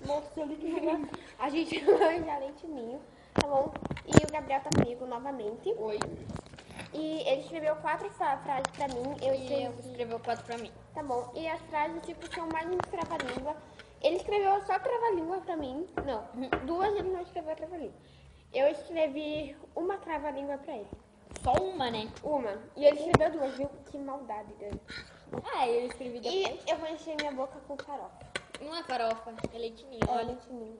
mostrou ali que a gente vai já leite ninho, tá bom? E o Gabriel tá comigo novamente. Oi. E ele escreveu 4 frases pra mim. Eu escreveu 4 pra mim. Tá bom. E as frases, tipo, são mais um trava-língua. Ele escreveu só trava-língua pra mim. Não, 2 ele não escreveu trava-língua. Eu escrevi uma trava-língua pra ele. Só uma, né? Uma. E ele escreveu 2, viu? Que maldade dele. Eu escrevi depois. E eu vou encher minha boca com farofa. Não é farofa, é leitinho. É Olha. leite ninho.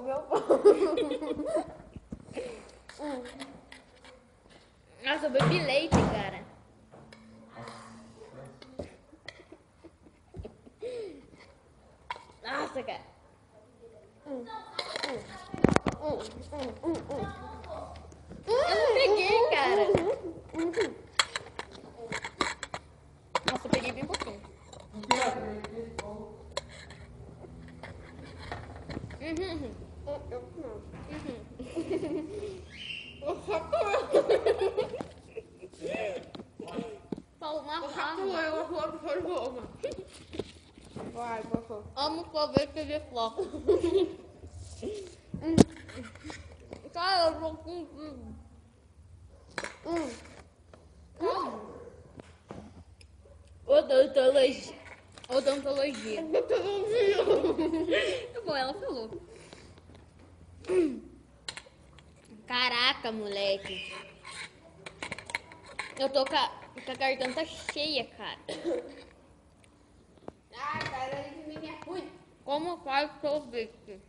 Meu pão. Nossa, eu bebi leite, cara. Nossa, cara. Eu não peguei, cara. Nossa, eu peguei bem pouquinho. Paulo, uma Vai, por amo sorvete de flocos. Cara, eu tô com... Odontologia. Odontologia. Bom, ela falou. Caraca, moleque. Eu tô com a garganta cheia, cara. cara, ele é ruim. Como faz sorvete?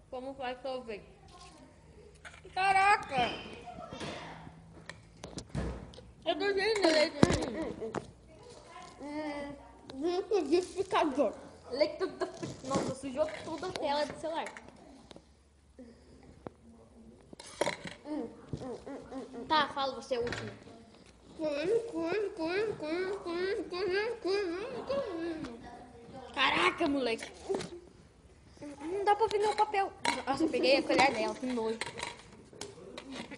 Como faz sorvete? Caraca! Eu tô cheio de leite. Liquidificador. Nossa, sujou toda a tela do celular. Tá, fala você, o último. Caraca, moleque. Não dá pra ver meu papel. Nossa, eu peguei a colher dela, que nojo.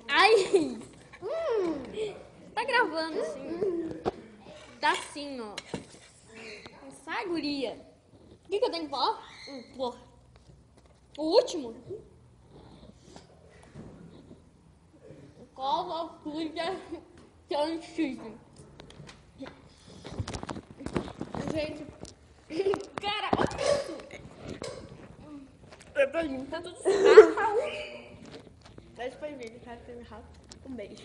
Ai! Tá gravando assim. Tá assim, ó. Sai, guria. O que eu tenho que falar? Porra. O último? Cova suja antiga. Gente. Cara, olha isso. Eu tô limpa tudo. Esse foi o vídeo, cara. Um beijo.